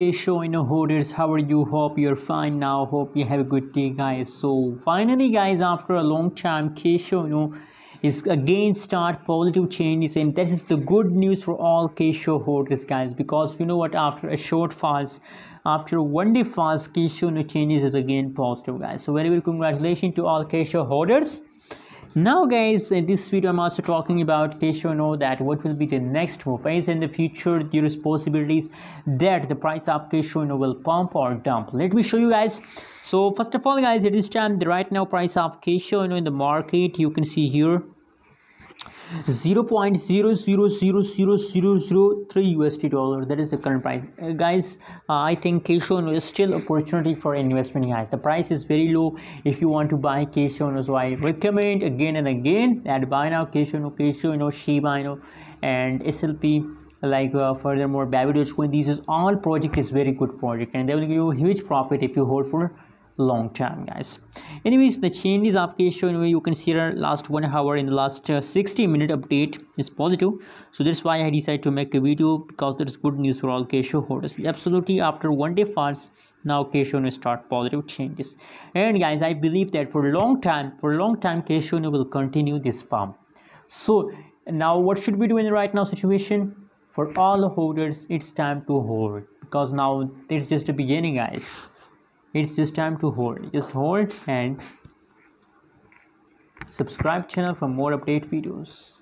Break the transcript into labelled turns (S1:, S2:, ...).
S1: Kisho inu holders, how are you? Hope you're fine now. Hope you have a good day, guys. So finally, guys, after a long time, Kisho inu is again start positive changes, and this is the good news for all Kisho holders, guys. Because you know what? After a short fast, after 1 day fast, Kisho inu changes is again positive, guys. So very very congratulations to all Kisho holders. Now guys, in this video I'm also talking about Kisho inu, that what will be the next move as in the future. There is possibilities that the price of Kisho inu will pump or dump. Let me show you guys. So first of all, guys, it is time the right now price of Kisho inu in the market. You can see here 0.000003 USD dollar. That is the current price, guys. I think Kisho inu is still opportunity for investment, guys. The price is very low if you want to buy Kisho inu, so I recommend again and again that buy now Kisho inu, Shiba inu, and SLP. Like furthermore Baby Dogecoin, these is all project is very good project, and they will give you huge profit if you hold for long time, guys. Anyways, the changes of Kisho inu, you can see our last 1 hour in the last 60-minute update is positive. So that's why I decided to make a video, because there is good news for all Kisho holders. Absolutely, after 1 day fast, now Kisho inu start positive changes. And guys, I believe that for a long time Kisho inu will continue this pump. So now what should we do in the right now situation? For all the holders, it's time to hold, because now it's just the beginning, guys. It's just time to hold. Just hold and subscribe channel for more update videos.